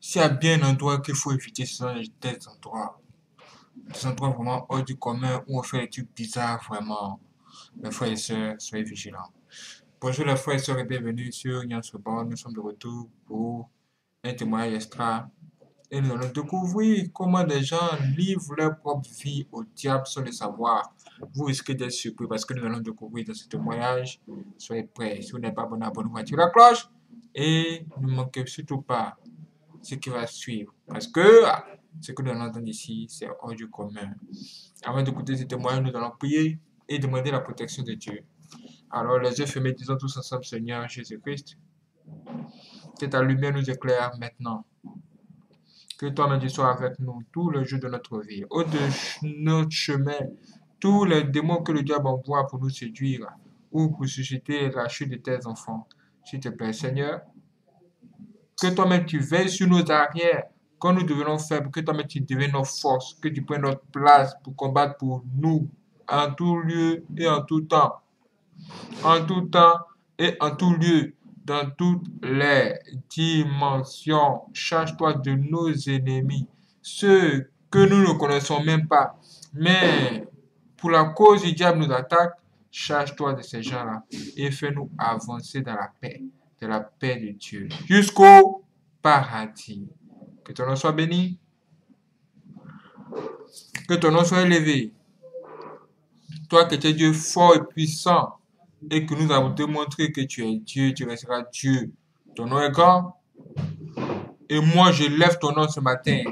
S'il y a bien un endroit qu'il faut éviter, ce sont des endroits. Des endroits vraiment hors du commun où on fait des trucs bizarres, vraiment. Mes frères et sœurs, soyez vigilants. Bonjour les frères et sœurs et bienvenue sur Nyansobon. Nous sommes de retour pour un témoignage extra. Et nous allons découvrir comment des gens livrent leur propre vie au diable sans le savoir. Vous risquez d'être surpris parce que nous allons découvrir dans ce témoignage. Soyez prêts. Si vous n'êtes pas abonné, abonnez-vous, activez la cloche. Et ne manquez surtout pas ce qui va suivre. Parce que ce que nous allons entendre ici, c'est hors du commun. Avant d'écouter ce témoignage, nous allons prier et demander la protection de Dieu. Alors, les yeux fermés, disons tous ensemble, Seigneur Jésus-Christ, que ta lumière nous éclaire maintenant. Que toi-même tu sois avec nous tous les jours de notre vie. Au de notre chemin, tous les démons que le diable envoie pour nous séduire ou pour susciter la chute de tes enfants. S'il te plaît, Seigneur, que toi-même tu veilles sur nos arrières. Quand nous devenons faibles, que toi-même tu deviennes notre force, que tu prennes notre place pour combattre pour nous, en tout lieu et en tout temps. En tout temps et en tout lieu, dans toutes les dimensions. Charge-toi de nos ennemis, ceux que nous ne connaissons même pas. Mais pour la cause du diable nous attaque, charge-toi de ces gens-là et fais-nous avancer dans la paix de Dieu, jusqu'au paradis. Que ton nom soit béni, que ton nom soit élevé. Toi qui es Dieu fort et puissant, et que nous avons démontré que tu es Dieu, tu resteras Dieu. Ton nom est grand. Et moi, je lève ton nom ce matin.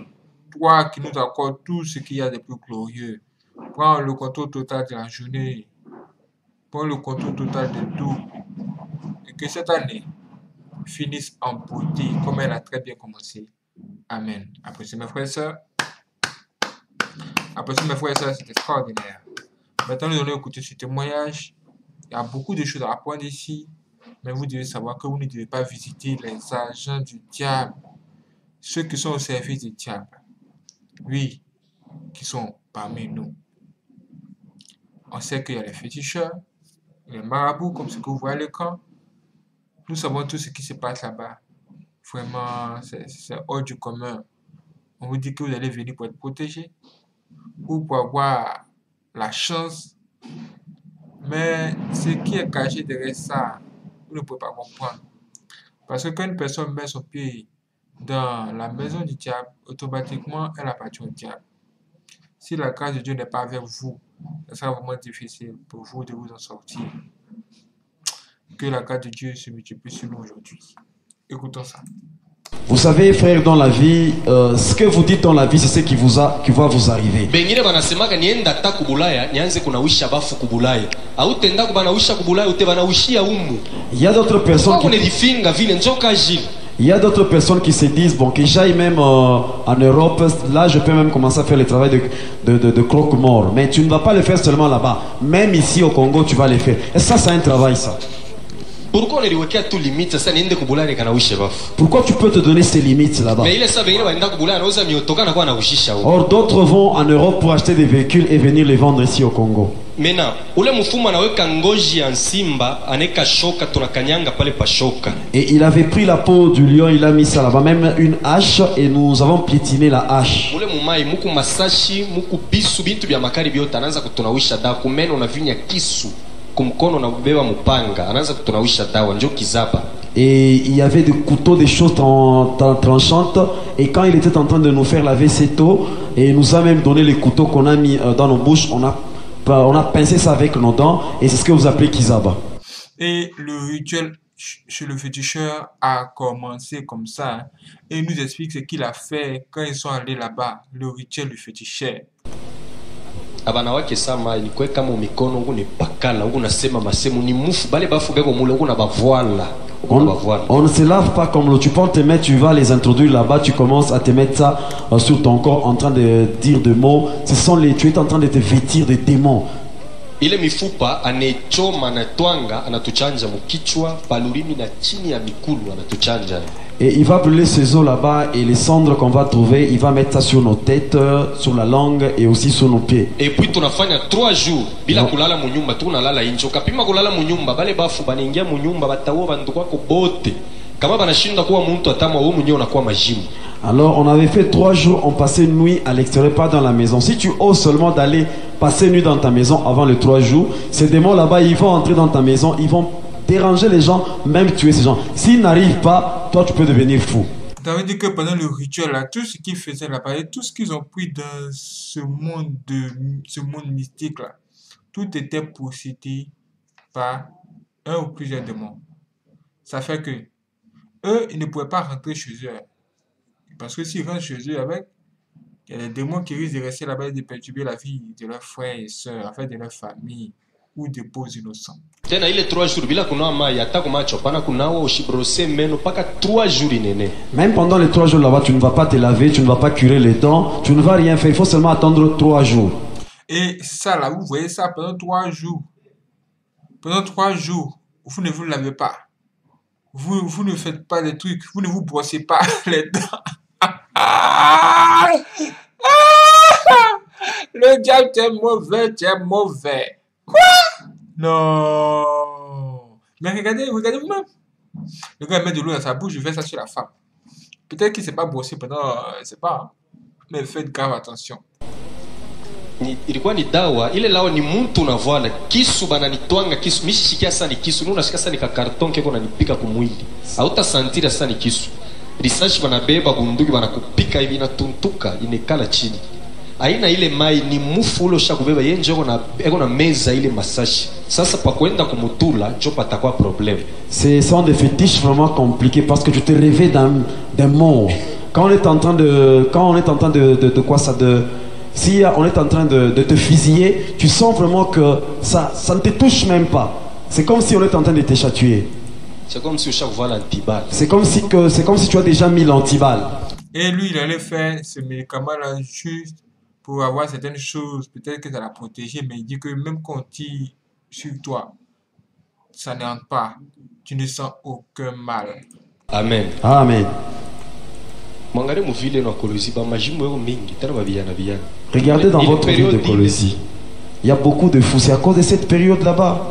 Toi qui nous accordes tout ce qu'il y a de plus glorieux. Prends le contrôle total de la journée. Prends le contrôle total de tout. Et que cette année finisse en beauté, comme elle a très bien commencé. Amen. Appréciez mes frères et sœurs. Appréciez mes frères et sœurs, c'est extraordinaire. Maintenant, nous allons écouter ce témoignage. Il y a beaucoup de choses à apprendre ici, mais vous devez savoir que vous ne devez pas visiter les agents du diable, ceux qui sont au service du diable, oui, qui sont parmi nous. On sait qu'il y a les féticheurs, les marabouts, comme ce que vous voyez à l'écran. Nous savons tout ce qui se passe là-bas. Vraiment, c'est hors du commun. On vous dit que vous allez venir pour être protégé ou pour avoir la chance. Mais ce qui est caché derrière ça, vous ne pouvez pas comprendre. Parce que quand une personne met son pied dans la maison du diable, automatiquement, elle appartient au diable. Si la grâce de Dieu n'est pas avec vous, ça sera vraiment difficile pour vous de vous en sortir. Que la grâce de Dieu se multiplie sur nous aujourd'hui. Écoutons ça. Vous savez, frère, dans la vie, ce que vous dites dans la vie, c'est ce qui va vous arriver. Il y a d'autres personnes qui se disent, bon, que j'aille même en Europe, là je peux même commencer à faire le travail de croque-mort. Mais tu ne vas pas le faire seulement là-bas. Même ici au Congo, tu vas le faire. Et ça, c'est un travail, ça. Pourquoi tu peux te donner ces limites là-bas? Or d'autres vont en Europe pour acheter des véhicules et venir les vendre ici au Congo. Et il avait pris la peau du lion, il a mis ça là-bas, même une hache, et nous avons piétiné la hache. Et il y avait des couteaux, des choses tranchantes. Et quand il était en train de nous faire laver cette eau, et il nous a même donné les couteaux qu'on a mis dans nos bouches, on a pincé ça avec nos dents. Et c'est ce que vous appelez kizaba. Et le rituel chez le féticheur a commencé comme ça. Et il nous explique ce qu'il a fait quand ils sont allés là-bas. Le rituel du féticheur. Abanawake sama ilikuwa kama mikono ngune pakala nguna sema masemu ni mufu bale bafu bego mule nguna bavoila. On ne se lave pas comme l'eau. Tu prends tes mains, tu vas les introduire là-bas, tu commences à te mettre ça sur ton corps en train de dire des mots. Tu es en train de te vêtir des démons. Ile mifupa anechoma na twanga anatuchanja mkichwa palurimi na chini ya mikulu anatuchanja. Et il va brûler ces os là-bas et les cendres qu'on va trouver, il va mettre ça sur nos têtes, sur la langue et aussi sur nos pieds. Et puis tunafanya 3 jours bila kulala mu nyumba, tunalala nje. Ukapima kulala mu nyumba, bale bafu banaingia mu nyumba batawo bandu kwako bote. Kama banashinda kuwa mtu atama wewe mwenyewe unakuwa majimu. Alors on avait fait 3 jours, on passait une nuit à l'extérieur, pas dans la maison. Si tu oses seulement d'aller passer une nuit dans ta maison avant les 3 jours, ces démons là-bas, ils vont entrer dans ta maison, ils vont déranger les gens, même tuer ces gens. S'ils n'arrivent pas, toi tu peux devenir fou. Ça veut dire que pendant le rituel, là, tout ce qu'ils faisaient là-bas, et tout ce qu'ils ont pris dans ce monde mystique là, tout était possédé par un ou plusieurs démons. Ça fait que eux, ils ne pouvaient pas rentrer chez eux. Parce que s'ils rentrent chez eux avec, il y a des démons qui risquent de rester là-bas et de perturber la vie de leurs frères et sœurs, en fait de leur famille, ou des pauvres innocents. tena ile 3 jours bila kunawa mai hata kumacho pana kunawa ushibrose meno paka 3 jours inene. Même pendant les 3 jours là-bas, tu ne vas pas te laver, tu ne vas pas curer les dents, tu ne vas rien faire. Il faut seulement attendre 3 jours. Et ça là, vous voyez ça pendant 3 jours. Pendant 3 jours, vous ne vous lavez pas. Vous ne faites pas des trucs, vous ne vous brossez pas les dents. Le diable, tu es mauvais, tu es mauvais. Quoi? Non. Mais regardez vous-même. Le gars met de l'eau dans sa bouche, il fait ça sur la femme. Peut-être qu'il ne s'est pas brossé pendant, je ne sais pas. Hein. Mais faites grave attention. Ilikuwa ni dawa ile lao ni mtu unavala kisu bananitwanga kisu mishishikia sana ni kisu unashika sana ni kakarton keko nanipika kumwili hautasantira sana ni kisu risasi banabeba bunduki banakupika hivi inatuntuka inekala chini aina ile mai ni mufu ulo shakubeba yenje eko na meza ile masashi sasa pa kwenda kumutula njo patakwa problème. Ce sont des fétiches vraiment compliqués parce que tu te réveilles d'un mort. Quand on est en train de quoi ça de si on est en train de te fusiller, tu sens vraiment que ça ne te touche même pas. C'est comme si on est en train de te chatouiller. C'est comme si chaque fois l'antibal. C'est comme si tu as déjà mis l'antibal. Et lui, il allait faire ce médicament-là juste pour avoir certaines choses. Peut-être que ça l'a protégé, mais il dit que même quand on tire sur toi, ça n'entre pas. Tu ne sens aucun mal. Amen. Amen. Regardez dans votre ville de Colosie. Il y a beaucoup de fous. C'est à cause de cette période là-bas.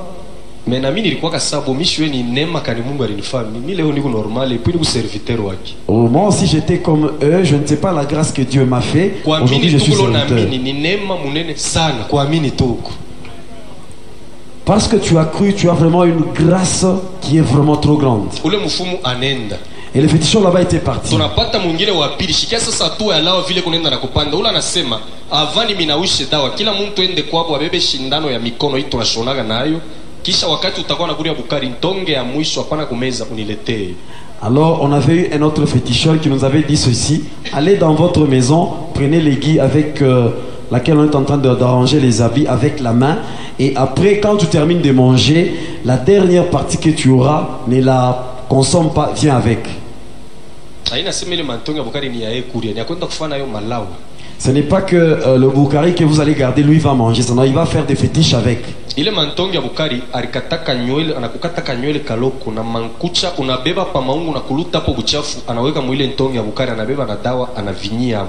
Mais nami nilikuwa kasabo mishwe ni nema kani Mungu alinifanya mimi leo niko normal et puis niko serviteur wake. Oh, moi aussi j'étais comme eux, je ne sais pas la grâce que Dieu m'a fait. Aujourd'hui je suis serviteur. Ni nema munene sana kuamini tuko. Parce que tu as cru, tu as vraiment une grâce qui est vraiment trop grande. Ule mfumu anenda. Et le féticheur là-bas était parti. Tunapata mwingine wa pili shikia sasa tu alao vile kunaenda na kupanda ula anasema avani minawishe dawa kila mtu ende kwabo abebe shindano ya mikono hii tunashonaga nayo kisha wakati utakuwa na kuria bukari ntonge ya mwisho hapana kumeza uniletee. Alors on avait eu un autre féticheur qui nous avait dit ceci: allez dans votre maison, prenez l'aiguille avec laquelle on est en train d'arranger les habits avec la main, et après quand tu termines de manger, la dernière partie que tu auras, ne la consomme pas, viens avec. Ce n'est pas que le boukari que vous allez garder, lui va manger, sinon il va faire des fétiches avec. Ile mantongi ya bukari alikataka nywele anakukataka nywele kaloko na mankucha unabeba pa maungu na kuluta hapo buchafu anaweka mwile ntongi ya bukari anabeba na dawa anavinyia.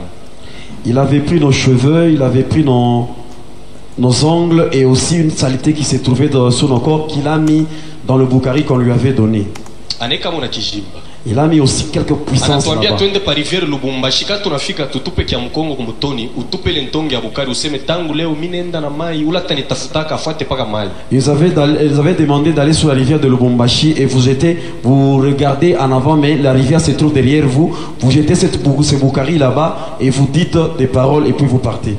Il avait pris nos cheveux, il avait pris nos ongles et aussi une saleté qui s'est trouvée sur nos corps qu'il a mis dans le boukari qu'on lui avait donné. Aneka mona chijimba. Il a mis aussi quelques puissances là-bas. Twende pa rivière Lubumbashi kati tunafika tutupe kia mkongo kumutoni utupe ile ntongi ya bukari useme tangu leo mimi nenda na mai ulata nitafutaka afuate paka mai. Ils avaient demandé d'aller sur la rivière de Lubumbashi et vous regardez en avant mais la rivière se trouve derrière vous. Vous jetez ce boukari là-bas et vous dites des paroles et puis vous partez.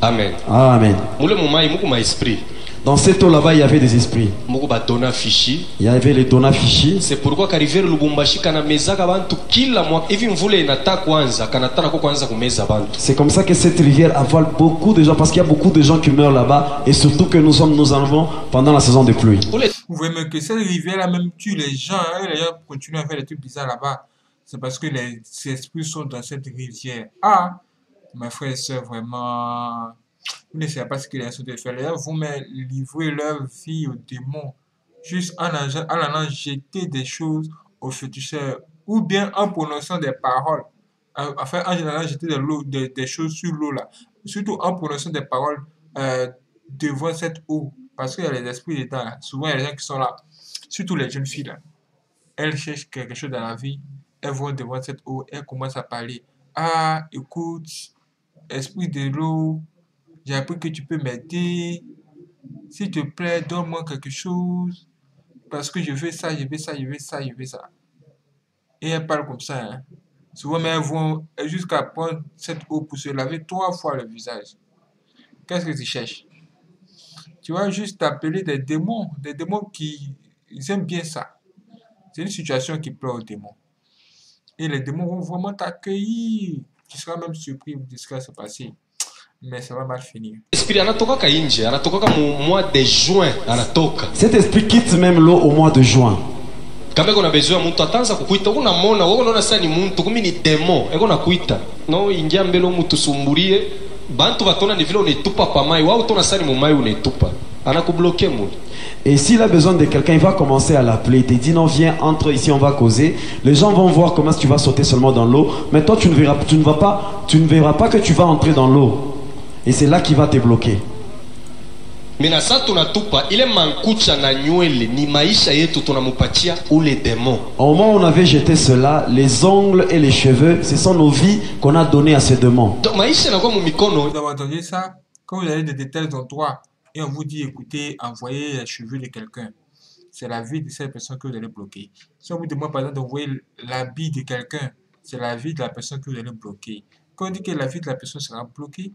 Amen. Amen. Mule mumai muku ma esprit. Dans cette eau là-bas, il y avait des esprits. Il y avait les dona fichi. C'est pourquoi qu'arriver Lubumbashi kana mezaka bantu kila mwaka hivi mvule inata kwanza kanatana ko kwanza kumeza bantu. C'est comme ça que cette rivière avale beaucoup de gens parce qu'il y a beaucoup de gens qui meurent là-bas et surtout que nous en avons pendant la saison de pluie. Vous voyez même que cette rivière là même tue les gens, hein, les gens continuent à faire des trucs bizarres là-bas. C'est parce que les esprits sont dans cette rivière. Ah, mes frères et sœurs, vraiment. Vous ne savez pas ce qu'ils sont de faire. Là, vous livrez leur vie aux démons, juste en allant jeter des choses aux féticheurs, ou bien en prononçant des paroles. Enfin, en allant jeter des choses sur l'eau là. Surtout en prononçant des paroles devant cette eau. Parce qu'il y a les esprits dedans. Souvent, il y a des gens qui sont là. Surtout les jeunes filles là. Elles cherchent quelque chose dans la vie. elles vont devant cette eau, elles commencent à parler. Ah, écoute, esprit de l'eau, j'ai appris que tu peux m'aider. S'il te plaît, donne-moi quelque chose. Parce que je veux ça, je veux ça, je veux ça, je veux ça. Et elles parlent comme ça. Hein. Souvent, mais elles vont jusqu'à prendre cette eau pour se laver 3 fois le visage. Qu'est-ce que tu cherches? Tu vas juste appeler des démons qui ils aiment bien ça. C'est une situation qui plaît aux démons. Et les démons vont vraiment t'accueillir. Tu seras même surpris de ce qui va se passer. Mais ça va mal finir. Esprit anatoka inje, anatoka mu mois de juin, anatoka. Cet esprit quitte même l'eau au mois de juin. Kama kuna besoin mtu atanza kukuita una mona wewe unaona sasa ni mtu kumi ni demo eko nakuita no ingia mbele mtu sumburie bantu batona ni vile unetupa pa mai wao tona sasa ni mu mai unetupa anakubloquer mu. Et s'il a besoin de quelqu'un, il va commencer à l'appeler. Il te dit non, viens, entre ici, on va causer. Les gens vont voir comment tu vas sauter seulement dans l'eau. Mais toi, tu ne verras pas que tu vas entrer dans l'eau. Et c'est là qu'il va te bloquer. Mina sasa tunatupa ile mankucha na nywele ni maisha yetu tunamupatia ule démon. Au moment où on avait jeté cela, les ongles et les cheveux, ce sont nos vies qu'on a données à ces démons. Donc maisha na kwa mu mikono. Vous avez entendu ça? Quand vous allez de tels endroits et on vous dit écoutez, envoyez les cheveux de quelqu'un, c'est la vie de cette personne que vous allez bloquer. Si on vous demande par exemple d'envoyer l'habit de quelqu'un, c'est la vie de la personne que vous allez bloquer. Quand on dit que la vie de la personne sera bloquée,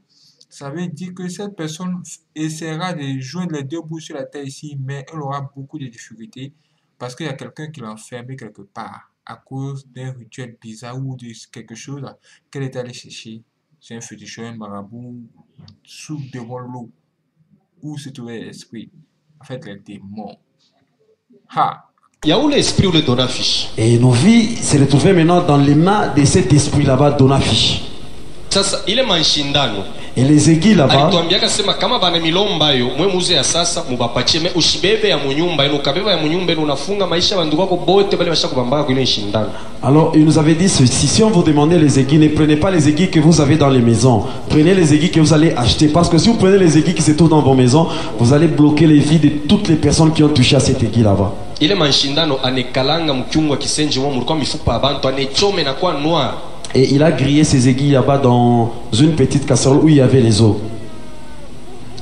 ça veut dire que cette personne essaiera de joindre les deux bouts sur la terre ici, mais elle aura beaucoup de difficultés parce qu'il y a quelqu'un qui l'a enfermé quelque part à cause d'un rituel bizarre ou de quelque chose qu'elle est allée chercher. C'est un féticheur, un marabout, sous devant l'eau, où se trouvait l'esprit. En fait, les démons. Ha! Il y a où l'esprit ou le donafiche? Et nos vies se retrouvaient maintenant dans les mains de cet esprit là-bas, Donafiche. Sasa ile manshindano Et les aiguilles là-bas, alituambia kasema kama bana milomba yo mwe muze ya sasa mubapatie me ushibebe ya munyumba ino kabeba ya munyumba ino unafunga maisha bandu wako bote bale basha kubambaka kwa ile shindano. alors il nous avait dit ceci, si on vous demandait les aiguilles, ne prenez pas les aiguilles que vous avez dans les maisons, prenez les aiguilles que vous allez acheter, parce que si vous prenez les aiguilles qui se trouvent dans vos maisons, vous allez bloquer les vies de toutes les personnes qui ont touché à cette aiguille là-bas. Ile manshindano anekalanga mkiungwa kisenji mwa mulikuwa mifupa abantu anechome na kwa noir. Et il a grillé ses aiguilles là-bas dans une petite casserole où il y avait les os.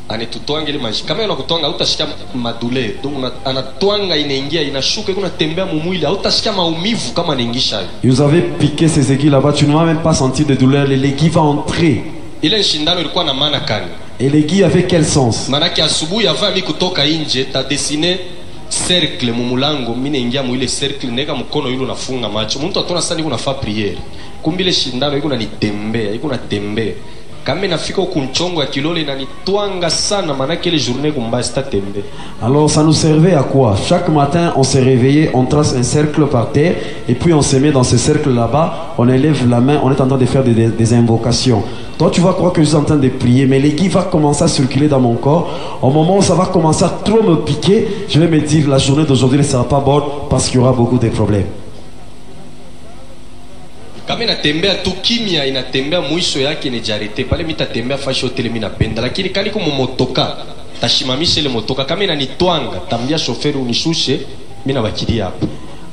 Anetutwanga ile manshi kama unakutwanga utashika madule donc anatwanga inaingia inashuka kuna tembea mumwili utashika maumivu kama anaingisha. Il nous avait piqué ses aiguilles là-bas, tu ne vas même pas sentir de douleur, l'aiguille va entrer. Ile shindano ilikuwa na maana kani? Et l'aiguille avait quel sens? Manake asubuhi avant mimi kutoka nje ta dessiner cercle mumulango mimi naingia mu ile cercle neka mkono yule unafunga macho mtu atona sana kuna fa priere kumbile shindano iko nanitembea iko natembea kama nafika kunchongo ya kilole inanitwanga sana manake ile journée kumba sta tembea. Alors ça nous servait à quoi? Chaque matin on s'est réveillé, on trace un cercle par terre et puis on se met dans ce cercle là-bas, on élève la main, on est en train de faire des invocations. Toi tu vas croire que je suis en train de prier, mais l'aiguille va commencer à circuler dans mon corps. Au moment où ça va commencer à trop me piquer, je vais me dire la journée d'aujourd'hui ne sera pas bonne parce qu'il y aura beaucoup de problèmes. Kama inatembea tu kimya inatembea mwisho yake ni jarete pale mitatembea fashi hotel mimi napenda lakini kali kwa motoka tashimamisha ile motoka kama inanitwanga tambia chauffeur unishushe mimi nabakilia hapo.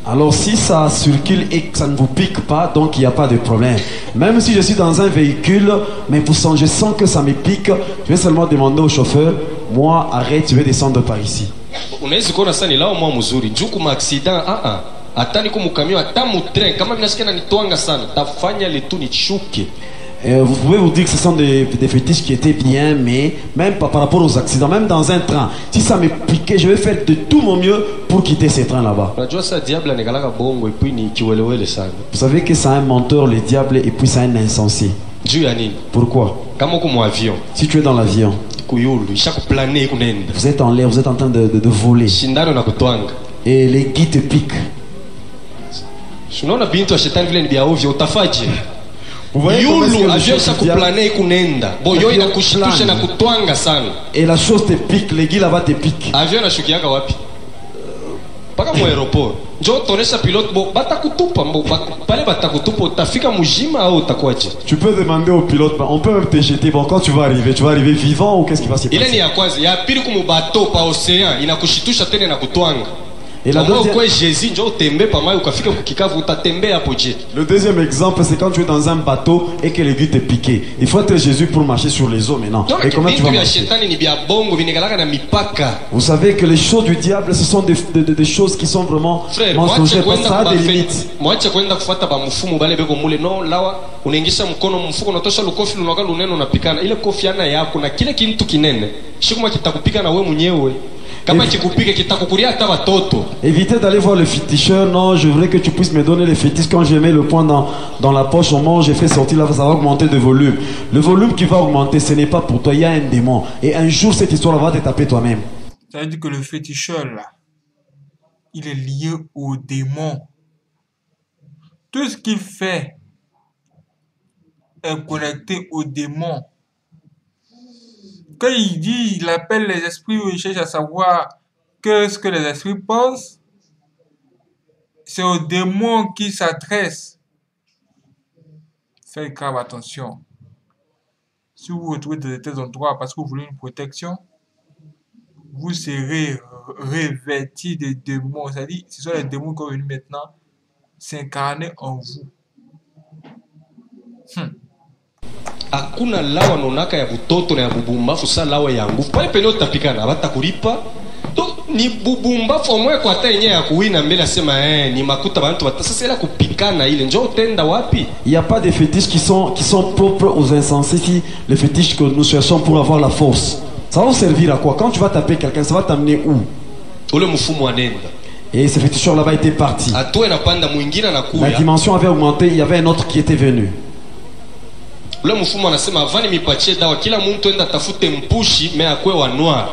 Alors si ça circule et que ça ne vous pique pas, donc il n'y a pas de problème. Même si je suis dans un véhicule, mais je sens que ça me pique, je vais seulement demander au chauffeur, moi arrête, je vais descendre par ici. Unaweza kuona sana ni lao mwa mzuri juu kuma accident hata niko mkamio hata mutren kama vinasikia nanitwanga sana tafanya le tu nichuke. Vous pouvez vous dire que ce sont des fétiches qui étaient bien, mais même pas par rapport aux accidents, même dans un train, si ça me piquait, je vais faire de tout mon mieux pour quitter ces trains là-bas. Unajua sa diable anakalaka bongo et puis ni kiwelewele sana. Vous savez que c'est un menteur, le diable, et puis c'est un insensé. Juu ya nini? Pourquoi? Kama uko mu avion. Si tu es dans l'avion, kuyulu ishaku planer kunenda. Vous êtes en l'air, vous êtes en train de voler. Shindano na kutwanga. Et les guides te piquent. Unaona bintu wa shetani vile ni bia ovyo utafaje? Yulu avion sa kuplaner kunenda. Boyo inakushitusha na kutwanga sana. Et la chose te pique, les guides là-bas te piquent. Avion nashukianga wapi? Paka mu aéroport. Njo tonesha pilote bo batakutupa mbo pale batakutupa utafika mujima au utakwaje? Tu peux demander au pilote, on peut même te jeter. Bon, quand tu vas arriver vivant ou qu'est-ce qui va se passer? Ile ni ya kwanza, ya pili kumu bateau pa océan inakushitusha tena na kutwanga. Et la Kama deuxième- ukwe Jésus njo utembe pamayi ukafika kukikavu utatembea hapo je. le deuxième exemple, c'est quand tu es dans un bateau et que l'aiguille t'est piquée. Il faut être Jésus pour marcher sur les eaux maintenant. Donc Et comment tu bintu vas vya marcher? shetani ni vya bongo vinakalaka na mipaka. Vous savez que les choses du diable, ce sont des choses qui sont vraiment Frère, mensongères. Parce que ça a des limites. mwache kwenda kufuata ba mfumu bale beko mule no lawa unaingisha mkono mfuko unatosha lukofi lunaka lunene unapikana ile kofi ana yako na kile kintu kinene shikuma kitakupika na we mwenyewe kama kikupike kitakukulia hata watoto. Évitez d'aller voir le féticheur. Non, je voudrais que tu puisses me donner les fétiches. Quand je mets le poing dans la poche au moment où j'ai fait sortir là, ça va augmenter de volume. Le volume qui va augmenter, ce n'est pas pour toi. Il y a un démon. Et un jour, cette histoire va te taper toi-même. Ça veut dire que le féticheur, là, il est lié au démon. Tout ce qu'il fait est connecté au démon. Quand il dit, il appelle les esprits, il cherche à savoir ce que les esprits pensent, c'est au démon qui s'adresse. Faites grave attention. Si vous vous retrouvez dans de tels endroits parce que vous voulez une protection, vous serez revêtis de démons. C'est-à-dire, ce sont les démons qui sont venus maintenant s'incarner en vous. Hakuna lawa nonaka ya butoto na ya bubumbafu sa lawa ya nguvu pale pene utapikana abatakulipa donc ni bubumbafu omwe kwa hata yenyewe ya kuwina mbele asema ni makuta bantu sasa ila kupikana ile njoo utenda wapi. Il n'y a pas de fétiches qui sont propres aux insensés. Si les fétiches que nous cherchons pour avoir la force, ça va vous servir à quoi? Quand tu vas taper quelqu'un, ça va t'amener où? Ule mfumo anenda Et ce féticheur là-bas était parti. atoe na panda mwingine La anakuya. dimension avait augmenté. Il y avait un autre qui était venu. Ule mfumo anasema avani mipatie dawa kila mtu enda tafute mpushi me akwe wa noir.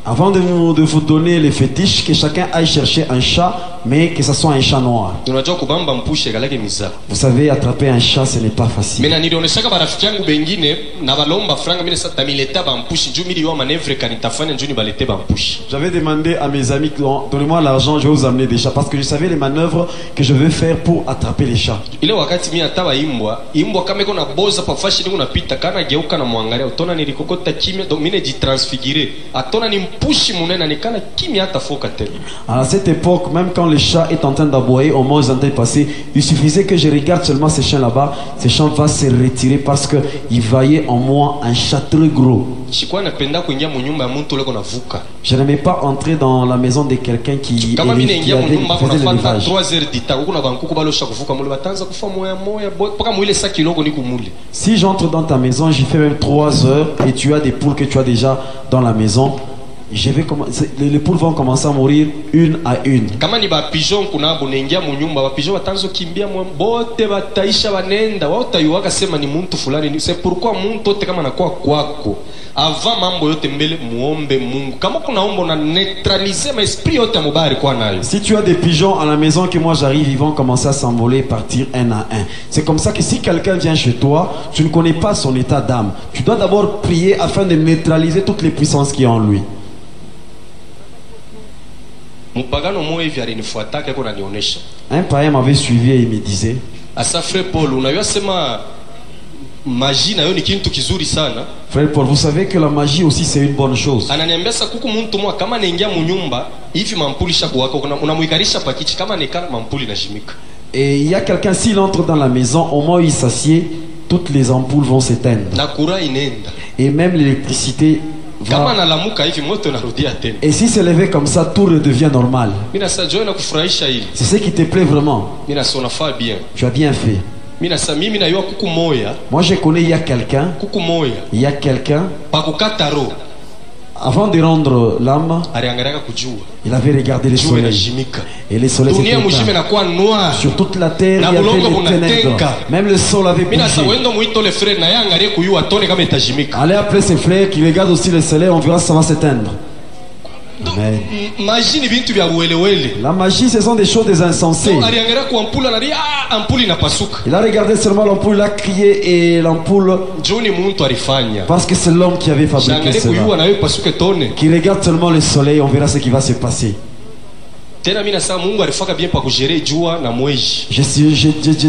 Avant de vous donner les fétiches, que chacun aille chercher un chat, mais que ce soit un chat noir. Unajua kubamba mpushi galake miza. Vous savez, attraper un chat, ce n'est pas facile. Mena nilioneshaka barafiki yangu bengine na balomba franga mimi sasa tamileta ba mpushi juu mili wa manevre kanitafanya njoo ni balete ba mpushi. J'avais demandé à mes amis, donnez-moi l'argent, je vais vous amener des chats. Parce que je savais les manœuvres que je vais faire pour attraper les chats. Ile wakati mimi atawa imbwa kama iko na boza pa fashi niko napita kana geuka na mwangalia utona nilikokota kimya donc mimi transfigurer atona ni mpushi munene nikana kimya hata foka tena. À cette époque, même quand le chat est en train d'aboyer, au moment où ils sont en train de passer, il suffisait que je regarde seulement ces chiens là-bas, ces chiens vont se retirer parce qu'il voyait en moi un chat très gros. Sikuwa napenda kuingia mu nyumba ya mtu leko navuka. Je n'aimais pas entrer dans la maison de quelqu'un qui Kama mimi naingia mu nyumba kuna faisait fanta l'élevage. 3h du temps kuna bankuku balosha kuvuka mule batanza kufa moya moya paka mwile sa kiloko ni kumule. Si j'entre dans ta maison, j'y fais même 3 heures et tu as des poules que tu as déjà dans la maison, je vais les poules vont commencer à mourir une à une. Kama ni ba pigeon kuna abo naingia mu nyumba ba pigeon batanzo kimbia bote bataisha banenda wao tayuaka sema ni muntu fulani c'est pourquoi muntu wote kama anakuwa kwako avant mambo yote mbele muombe Mungu kama kuna ombo na neutraliser ma esprit yote mubari kwa nayo. Si tu as des pigeons à la maison que moi j'arrive, ils vont commencer à s'envoler et partir un à un. C'est comme ça que si quelqu'un vient chez toi, tu ne connais pas son état d'âme. Tu dois d'abord prier afin de neutraliser toutes les puissances qui ont en lui. Mpagano moyo hivi alinifuataka yuko ananionyesha. Un païen m'avait suivi et il me disait, Asa frère Paul unajua sema magie nayo ni kitu kizuri sana. frère Paul, vous savez que la magie aussi c'est une bonne chose. Ananiambia sasa kuku mtu mwa kama anaingia mu nyumba hivi mampuli shakuwaka unamuikarisha pakichi kama nikana mampuli na jimika. Et il y a quelqu'un, s'il entre dans la maison, au moment où il s'assied, toutes les ampoules vont s'éteindre. Na kura inenda. Et même l'électricité Kama va... analamuka hivi moto narudia tena. Et si c'est levé comme ça, tout redevient normal. Mimi sasa joy na kufurahisha hili. C'est ce qui te plaît vraiment. Mimi nasona fa bien. Tu as bien fait. Mimi na yua kuku moya. Moi je connais, il y a quelqu'un, Pa kukata ro. avant de rendre l'âme, Aliangaliaka kujua. il avait regardé le Jua soleil. inajimika. Et le soleil Dunia mujime s'était na kuwa noir. sur toute la terre, Na il y avait bulongo les ténèbres. bunatenka. Même le sol avait Mimi nasa bougé. wendo muito le frère na yangalie kuyua tone kama itajimika. Allez appeler ses frères qui regardent aussi le soleil, on verra si ça va s'éteindre. Amen. Magie ni vitu vya uwelewele. La magie, ce sont des choses des insensés. So aliangalia kwa ampuli analia ampuli inapasuka. Il a regardé seulement l'ampoule, il a crié et l'ampoule, Joni muntu alifanya. parce que c'est l'homme qui avait fabriqué Shangalie kuyua cela. na wewe pasuke tone. Qui regarde seulement le soleil, on verra ce qui va se passer. tena mimi nasema Mungu alifaka bien pa kujere jua na mwezi. Je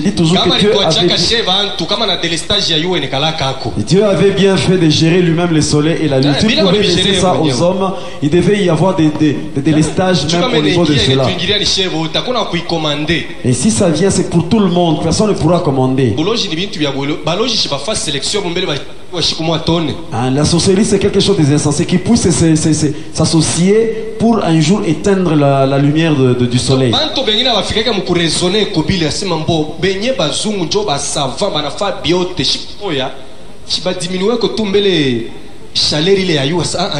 dis toujours Kama que Dieu alituachaka avait, sheba antu kama na delestage ya UN kalaka ako. Dieu avait bien fait de gérer lui-même le soleil et la lune. Ah, Tu bila pouvais wali laisser gérer ça aux mwenyewe. hommes. Il devait y avoir des délestages même Kama au niveau de ingia cela. ingetuingilia ni sheba utakuna kuikomande. Et si ça vient, c'est pour tout le monde. Personne ne pourra commander. Buloji ni bintu bya bolo. Baloji shiba fa selection mbele ba shikumwa tone. Hein, la sorcellerie, c'est quelque chose des insensés qui pousse s'associer pour un jour éteindre la lumière du soleil. Bantu bengine bafikaka mu kuresone kobile asema mbo benye bazungu njo ba savant banafa biote shikoya shiba diminuwe ko tumbele chaleur ile ya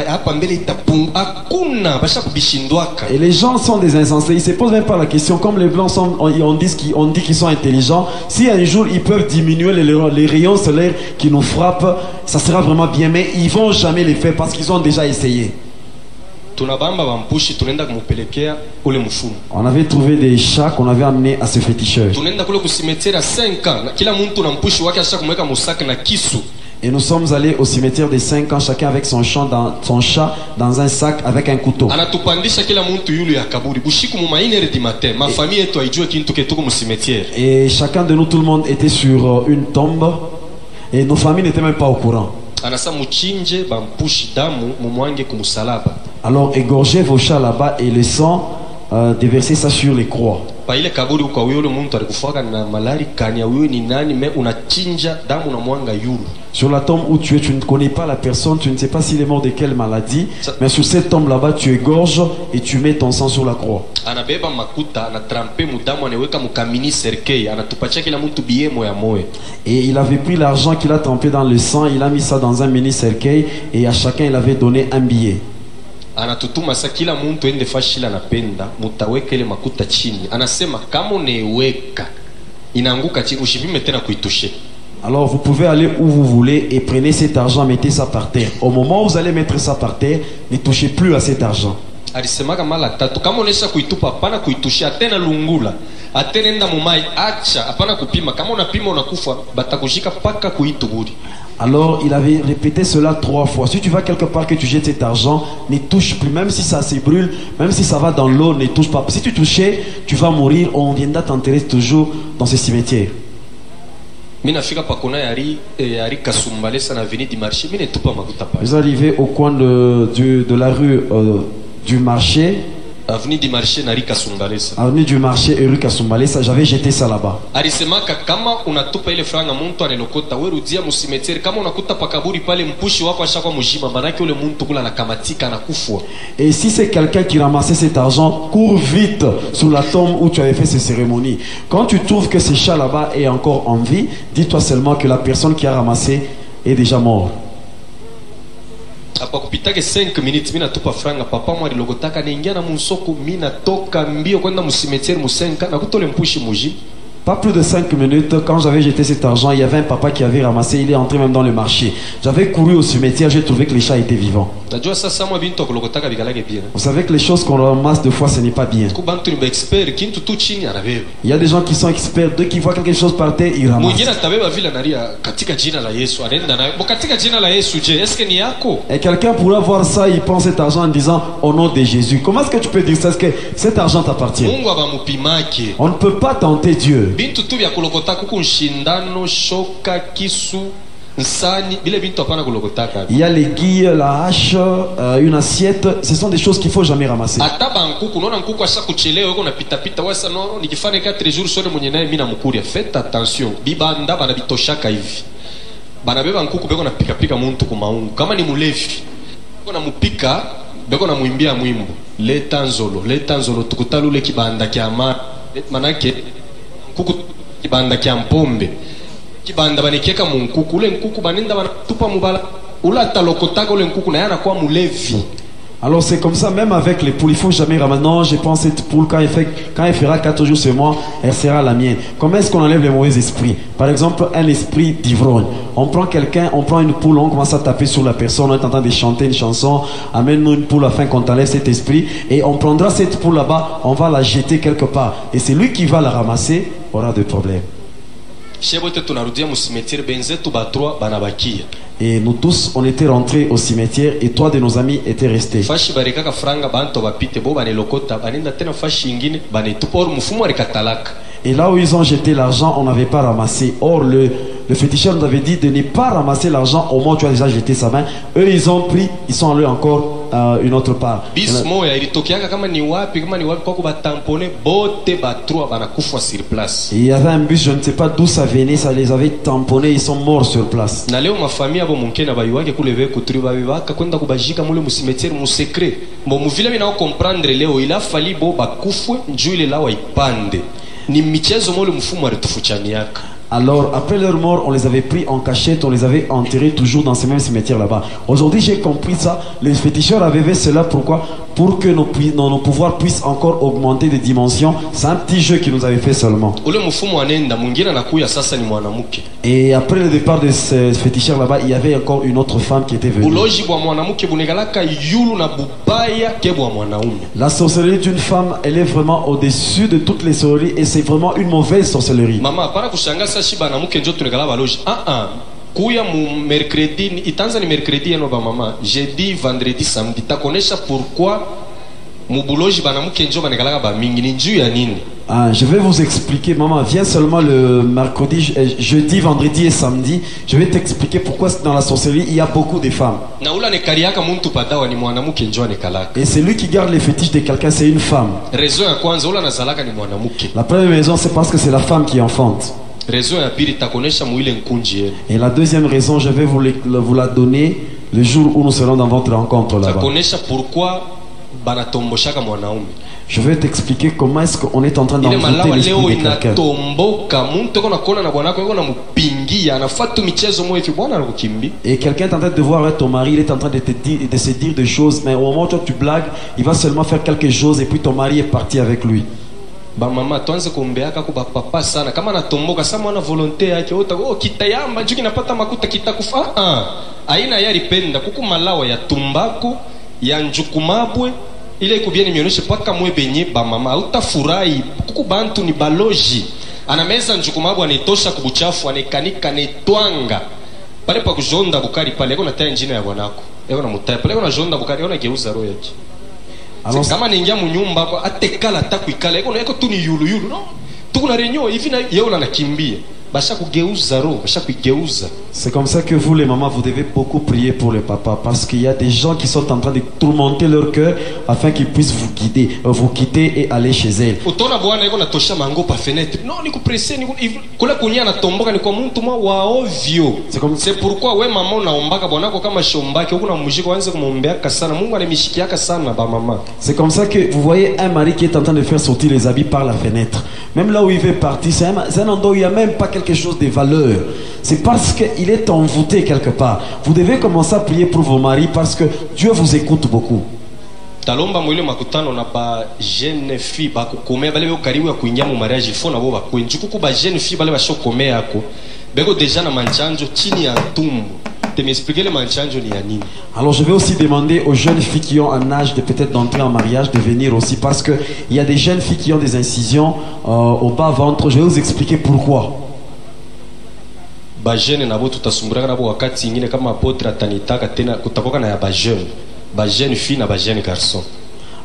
hapa mbele itapunga hakuna basha kubishindwaka. Et les gens sont des insensés. Ils se posent même pas la question. Comme les blancs sont, on dit qu'ils sont intelligents. Si un jour ils peuvent diminuer les rayons solaires qui nous frappent, ça sera vraiment bien. Mais ils vont jamais les faire parce qu'ils ont déjà essayé. On avait trouvé des chats qu'on avait amenés à ce féticheur. Et nous sommes allés au cimetière des 5 ans, chacun avec son chat dans un sac avec un couteau. Et chacun de nous, tout le monde était sur une tombe. Et nos familles n'étaient même pas au courant. Alors égorgez vos chats là-bas et le sang, déversez ça sur les croix. Sur la tombe où tu es, tu ne connais pas la personne, tu ne sais pas s'il est mort de quelle maladie, mais sur cette tombe là-bas, tu égorges et tu mets ton sang sur la croix. Et il avait pris l'argent qu'il a trempé dans le sang, il a mis ça dans un mini cercueil et à chacun il avait donné un billet. Anatutuma sa kila muntu ende fashila napenda mutaweka ile makuta chini. Anasema kama unaiweka inaanguka chini usipime tena kuitushe. Alors vous pouvez aller où vous voulez et prenez cet argent, mettez ça par terre. Au moment où vous allez mettre ça par terre, ne touchez plus à cet argent. Alisemaka mala tatu kama unaisha kuitupa hapana kuitushia tena lungula. Atena enda mumai acha hapana kupima kama unapima unakufa batakushika paka kuituburi. Alors il avait répété cela 3 fois. Si tu vas quelque part que tu jettes cet argent, ne touche plus. Même si ça se brûle, même si ça va dans l'eau, ne touche pas. Si tu touchais, tu vas mourir. On viendra t'enterrer toujours dans ce cimetière. Vous arrivez au coin de la rue du marché. Avenue du marché na Rika Sumbalesa. Avenue du marché et rue Kasumbalesa, j'avais jeté ça là-bas. Alisemaka kama unatupa ile franga muntu anelokota wewe rudia mu cimetière kama unakuta pakaburi pale mpushi wako ashakwa mujima manake ule muntu kula na kamatika na kufwa. Et si c'est quelqu'un qui ramassait cet argent, cours vite sur la tombe où tu avais fait ces cérémonies. Quand tu trouves que ce chat là-bas est encore en vie, dis-toi seulement que la personne qui a ramassé est déjà morte. Apa kupitake 5 minutes mina tupa franga papa mwa logotaka niingia na musoko mina toka mbio kwenda mu cimetière musenka na kutole mpushi muji. Pas plus de 5 minutes, quand j'avais jeté cet argent, il y avait un papa qui avait ramassé, il est entré même dans le marché. J'avais couru au cimetière, j'ai trouvé que les chats étaient vivants. Vous savez que les choses qu'on ramasse deux fois, ce n'est pas bien. Il y a des gens qui sont experts, dès qu'ils voient quelque chose par terre, ils ramassent. Et quelqu'un pourrait voir ça, il prend cet argent en disant au nom de Jésus. Comment est-ce que tu peux dire ça? Est-ce que cet argent t'appartient? On ne peut pas tenter Dieu. Bintu tu vya kulokota kuku nshindano shoka kisu nsani bile bintu hapana kulokotaka. Il y a l'aiguille, la hache, une assiette, ce sont des choses qu'il faut jamais ramasser. Ataba nkuku unaona nkuku asha kuchelewa yuko napita pita wasa no nikifanya 4 jours sone mwenye naye mimi namkuria. Faites attention. Bibanda bana bitoshaka hivi. Bana beba nkuku beko napika pika muntu kumaungu. Kama ni mulevi beko na mupika beko na muimbia mwimbo. Leta nzolo tukutalule kibanda kya manake kuku kibanda kya mpombe kibanda banikeka mu nkuku ule nkuku banenda banatupa mubala ula talokotaka ule nkuku na yana kwa mulevi. Alors c'est comme ça même avec les poules, il faut jamais ramasser. Non, je pense cette poule quand elle fera 4 jours ce mois, elle sera la mienne. Comment est-ce qu'on enlève les mauvais esprits? Par exemple, un esprit d'ivrogne. On prend quelqu'un, on prend une poule, on commence à taper sur la personne, on est en train de chanter une chanson, amène-nous une poule afin qu'on t'enlève cet esprit, et on prendra cette poule là-bas, on va la jeter quelque part. Et c'est lui qui va la ramasser, aura des problèmes. Et nous tous, on était rentrés au cimetière et trois de nos amis étaient restés. fashi barekaka franga bantu bapite bo banelokota banenda tena fashi ingine banetupa or mufumu alikatalaka. Et là où ils ont jeté l'argent, on n'avait pas ramassé. Or, le féticheur nous avait dit de ne pas ramasser l'argent au moment où tu as déjà jeté sa main. Eux, ils ont pris, ils sont allés encore une autre part. Bis moya ilitokeanga kama ni wapi kwa kubatamponner bote batrua banakufa sur place. Et il y avait un bus, je ne sais pas d'où ça venait, ça les avait tamponnés, ils sont morts sur place. Na leo mafamia abo munkena bayuwake kule veku turi babibaka kwenda kubajika mule musimetiere mu secret. Bo muvile mina comprendre leo il a fallu bo bakufwe njuu ile lawa ipande. Ni michezo mole mfumo alitufuchaniaka. Alors, après leur mort, on les avait pris en cachette, on les avait enterrés toujours dans ces mêmes cimetières là-bas. Aujourd'hui, j'ai compris ça. Les féticheurs avaient fait cela, pourquoi? Pour que nos pouvoirs puissent encore augmenter de dimensions. C'est un petit jeu qu'ils nous avaient fait seulement. Et après le départ de ces féticheurs là-bas, il y avait encore une autre femme qui était venue. La sorcellerie d'une femme, elle est vraiment au-dessus de toutes les sorcelleries et c'est vraiment une mauvaise sorcellerie. Kuya mu mercredi itanza ni mercredi eno ba mama jeudi vendredi samedi takonesha pourquoi mubuloji banamuke njo banekalaka ba mingi ni njuu ya nini. Je vais vous expliquer, maman, viens seulement le mercredi, jeudi, vendredi et samedi. Je vais t'expliquer pourquoi dans la sorcellerie il y a beaucoup de femmes. Et c'est lui qui garde les fétiches de quelqu'un, c'est une femme. La première raison, c'est parce que c'est la femme qui enfante. Et la deuxième raison, je vais vous la donner le jour où nous serons dans votre rencontre là-bas. Je vais t'expliquer comment est-ce qu'on est en train d'envoûter l'esprit de quelqu'un. Et quelqu'un est en train de voir ton mari, il est en train de se dire des choses, mais au moment où toi tu blagues, il va seulement faire quelque chose et puis ton mari est parti avec lui. Bamama tuanze kuombeaka kwa papa sana kama anatomboka sama mwana volonté yake kitayamba juki napata makuta kitakufa aina yalipenda kuku malawa ya tumbaku ya njukumabwe ile kubieni mionyeshe paka mwebenye bamama utafurahi kuku bantu ni baloji anameza njukumabwe anitosha kubuchafu anekanika netwanga pale pa kujonda bukari pale yako nataya njina ya bwanako yako na mutaya pale yako na jonda bukari yako na geuza roho yake. Alors kama ningia munyumba kwa atekala takuikala yako tu ni yulu yulu no tukuna renyo hivi na yeye unanakimbia basha kugeuza roho basha kuigeuza. C'est comme ça que vous les mamans vous devez beaucoup prier pour les papas parce qu'il y a des gens qui sont en train de tourmenter leur cœur afin qu'ils puissent vous guider vous quitter et aller chez elles. Utona bwana yako natosha mango pa fenêtre non ni kupresse ni kula kunya na tomboka ni kwa mtu mwa wa ovyo. C'est pourquoi we mama unaombaka bwana yako kama shombaki huko na mujiko anze kumombeaka sana Mungu anemishikiaka sana ba mama. C'est comme ça que vous voyez un mari qui est en train de faire sortir les habits par la fenêtre. Même là où il veut partir, c'est un endroit où il n'y a même pas quelque chose de valeur. C'est parce qu'il est envoûté quelque part. Vous devez commencer à prier pour vos maris parce que Dieu vous écoute beaucoup. Talomba mwile makutano na ba jeune fille ba kukomea bale beko karibu ya kuingia mu mariage fo na bo ba kwenju kuku ba jeune fille bale ba shokomea yako beko deja na manchanjo chini ya tumbo. Te m'expliquer le manchanjo ni ya nini. Alors je vais aussi demander aux jeunes filles qui ont un âge de peut-être d'entrer en mariage de venir aussi parce que il y a des jeunes filles qui ont des incisions au bas ventre. Je vais vous expliquer pourquoi. Ba jeune nabo tutasumbura nabo wakati ingine kama apotre atanitaka tena kutakoka na ya ba jeune fille na ba jeune garçon.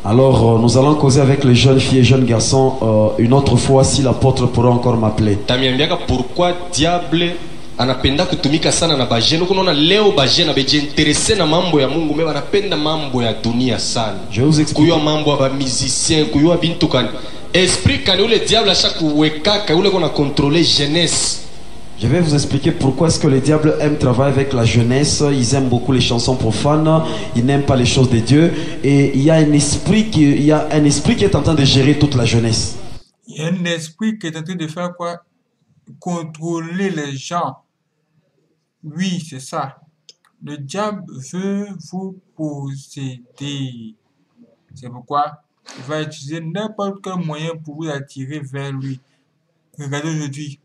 Alors nous allons causer avec les jeunes filles et jeunes garçons une autre fois si l'apôtre pourra encore m'appeler. Tamiambiaka pourquoi diable anapenda kutumika sana na bajene kunaona leo bajene abejiinteresse na mambo ya Mungu mimi anapenda mambo ya dunia sana. Je vous explique. Kuyua mambo ya ba musicien kuyua bintu kan esprit kan ule diable a chaque wekaka ule kona contrôler jeunesse. Je vais vous expliquer pourquoi est-ce que le diable aime travailler avec la jeunesse. Ils aiment beaucoup les chansons profanes. Ils n'aiment pas les choses de Dieu. Et il y a un esprit qui est en train de gérer toute la jeunesse. Il y a un esprit qui est en train de faire quoi? Contrôler les gens. Oui, c'est ça. Le diable veut vous posséder. C'est pourquoi il va utiliser n'importe quel moyen pour vous attirer vers lui. Regardez aujourd'hui.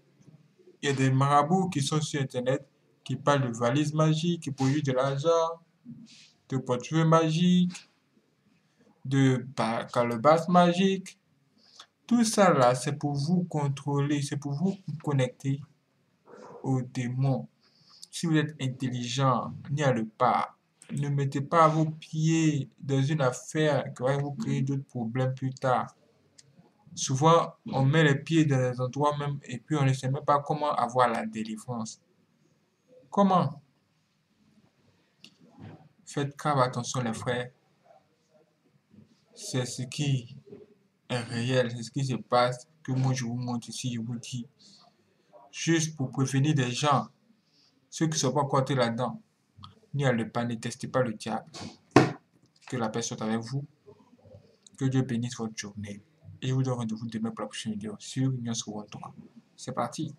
Il y a des marabouts qui sont sur Internet, qui parlent de valises magiques, qui produisent de l'argent, de portefeuilles magiques, de calebasses magiques. Tout ça là, c'est pour vous contrôler, c'est pour vous connecter aux démons. si vous êtes intelligent, n'y allez pas. Ne mettez pas vos pieds dans une affaire qui va vous créer d'autres problèmes plus tard. Souvent, on met les pieds dans les endroits même et puis on ne sait même pas comment avoir la délivrance. Comment? Faites grave attention les frères. C'est ce qui est réel, c'est ce qui se passe que moi je vous montre ici, je vous dis. Juste pour prévenir des gens, ceux qui ne sont pas comptés là-dedans. N'y allez pas, ne testez pas le diable. Que la paix soit avec vous. Que Dieu bénisse votre journée. Et je vous donne rendez-vous demain pour la prochaine vidéo sur Union sur 3. C'est parti.